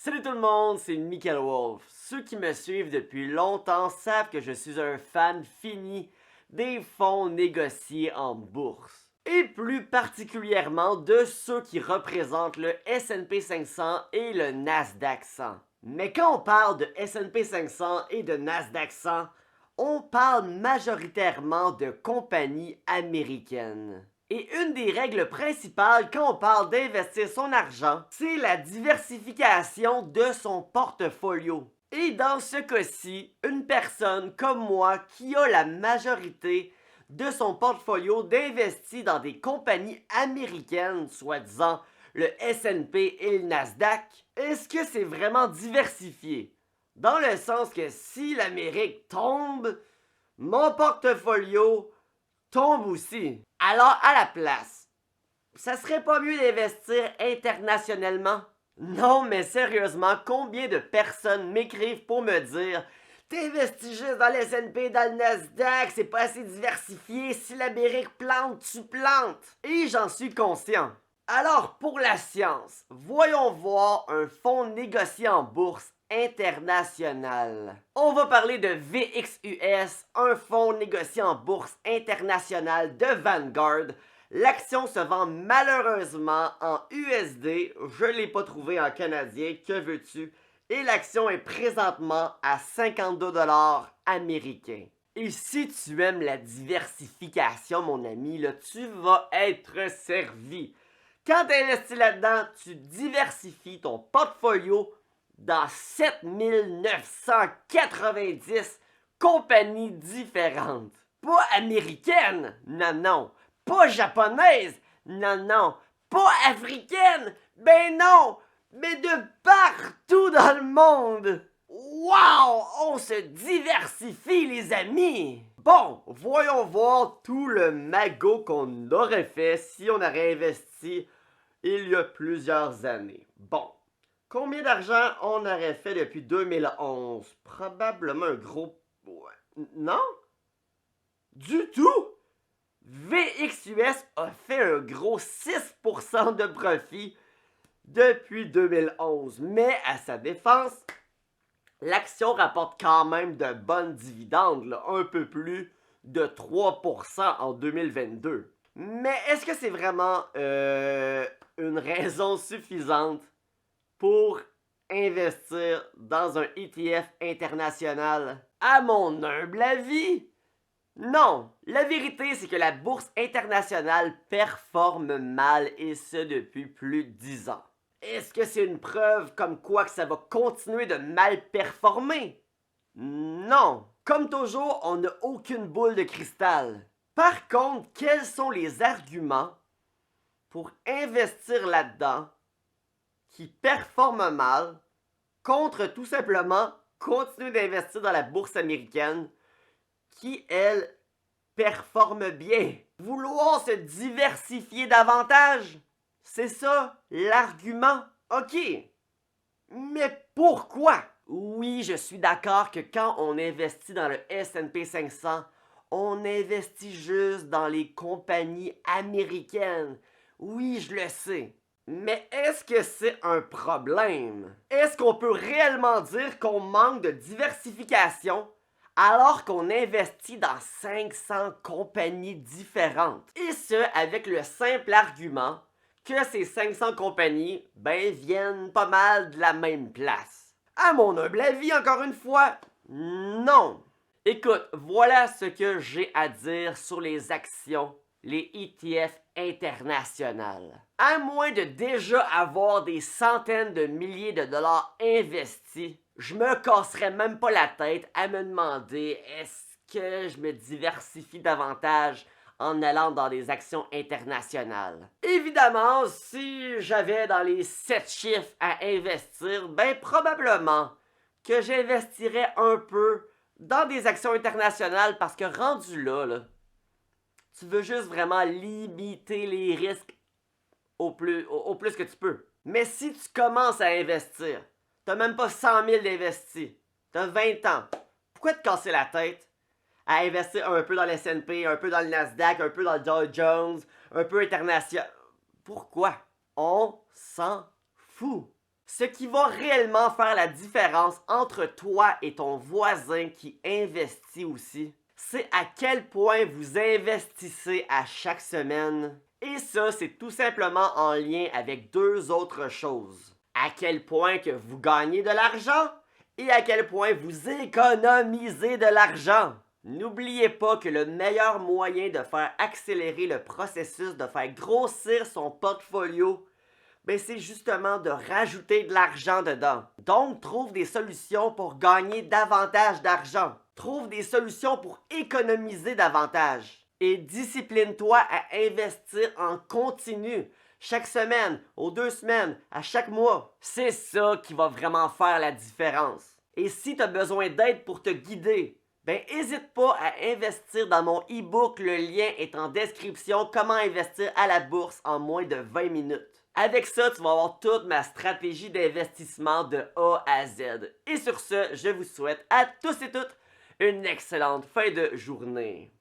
Salut tout le monde, c'est Michael Wolf. Ceux qui me suivent depuis longtemps savent que je suis un fan fini des fonds négociés en bourse. Et plus particulièrement de ceux qui représentent le S&P 500 et le Nasdaq 100. Mais quand on parle de S&P 500 et de Nasdaq 100, on parle majoritairement de compagnies américaines. Et une des règles principales quand on parle d'investir son argent, c'est la diversification de son portfolio. Et dans ce cas-ci, une personne comme moi qui a la majorité de son portfolio d'investir dans des compagnies américaines, soi-disant le S&P et le Nasdaq, est-ce que c'est vraiment diversifié? Dans le sens que si l'Amérique tombe, mon portfolio tombe aussi. Alors, à la place, ça serait pas mieux d'investir internationalement? Non, mais sérieusement, combien de personnes m'écrivent pour me dire t'investis juste dans le S&P, dans le Nasdaq, c'est pas assez diversifié, si l'Amérique plante, tu plantes. Et j'en suis conscient. Alors, pour la science, voyons voir un fonds négocié en bourse international. On va parler de VXUS, un fonds négocié en bourse internationale de Vanguard. L'action se vend malheureusement en USD, je ne l'ai pas trouvé en canadien, que veux-tu? Et l'action est présentement à 52 $ américains. Et si tu aimes la diversification, mon ami, là, tu vas être servi. Quand tu investis là-dedans, tu diversifies ton portfolio dans 7990 compagnies différentes. Pas américaines, non, non. Pas japonaises, non, non. Pas africaines, ben non. Mais de partout dans le monde. Wow! On se diversifie, les amis! Bon, voyons voir tout le magot qu'on aurait fait si on aurait investi il y a plusieurs années. Bon, combien d'argent on aurait fait depuis 2011? Probablement un gros... Non? Du tout! VXUS a fait un gros 6% de profit depuis 2011. Mais à sa défense, l'action rapporte quand même de bonnes dividendes, là, un peu plus de 3% en 2022. Mais est-ce que c'est vraiment une raison suffisante pour investir dans un ETF international? À mon humble avis, non. La vérité, c'est que la bourse internationale performe mal, et ce depuis plus de 10 ans. Est-ce que c'est une preuve comme quoi que ça va continuer de mal performer? Non. Comme toujours, on n'a aucune boule de cristal. Par contre, quels sont les arguments pour investir là-dedans qui performent mal contre tout simplement continuer d'investir dans la bourse américaine qui, elle, performe bien? Vouloir se diversifier davantage, c'est ça l'argument? Ok. Mais pourquoi? Oui, je suis d'accord que quand on investit dans le S&P 500, on investit juste dans les compagnies américaines. Oui, je le sais. Mais est-ce que c'est un problème? Est-ce qu'on peut réellement dire qu'on manque de diversification alors qu'on investit dans 500 compagnies différentes? Et ce, avec le simple argument que ces 500 compagnies, viennent pas mal de la même place. À mon humble avis, encore une fois, non. Écoute, voilà ce que j'ai à dire sur les actions, les ETF internationales. À moins de déjà avoir des centaines de milliers de dollars investis, je me casserais même pas la tête à me demander est-ce que je me diversifie davantage en allant dans des actions internationales. Évidemment, si j'avais dans les 7 chiffres à investir, probablement que j'investirais un peu dans des actions internationales parce que rendu là, tu veux juste vraiment limiter les risques au plus que tu peux. Mais si tu commences à investir, t'as même pas 100 000 d'investis, t'as 20 ans, pourquoi te casser la tête à investir un peu dans le S&P, un peu dans le Nasdaq, un peu dans le Dow Jones, un peu international? Pourquoi? On s'en fout. Ce qui va réellement faire la différence entre toi et ton voisin qui investit aussi, c'est à quel point vous investissez à chaque semaine. Et ça, c'est tout simplement en lien avec deux autres choses. À quel point que vous gagnez de l'argent et à quel point vous économisez de l'argent. N'oubliez pas que le meilleur moyen de faire accélérer le processus de faire grossir son portfolio, c'est justement de rajouter de l'argent dedans. Donc, trouve des solutions pour gagner davantage d'argent. Trouve des solutions pour économiser davantage. Et discipline-toi à investir en continu. Chaque semaine, aux 2 semaines, à chaque mois. C'est ça qui va vraiment faire la différence. Et si tu as besoin d'aide pour te guider, n'hésite pas à investir dans mon e-book. Le lien est en description. Comment investir à la bourse en moins de 20 minutes. Avec ça, tu vas avoir toute ma stratégie d'investissement de A à Z. Et sur ce, je vous souhaite à tous et toutes une excellente fin de journée.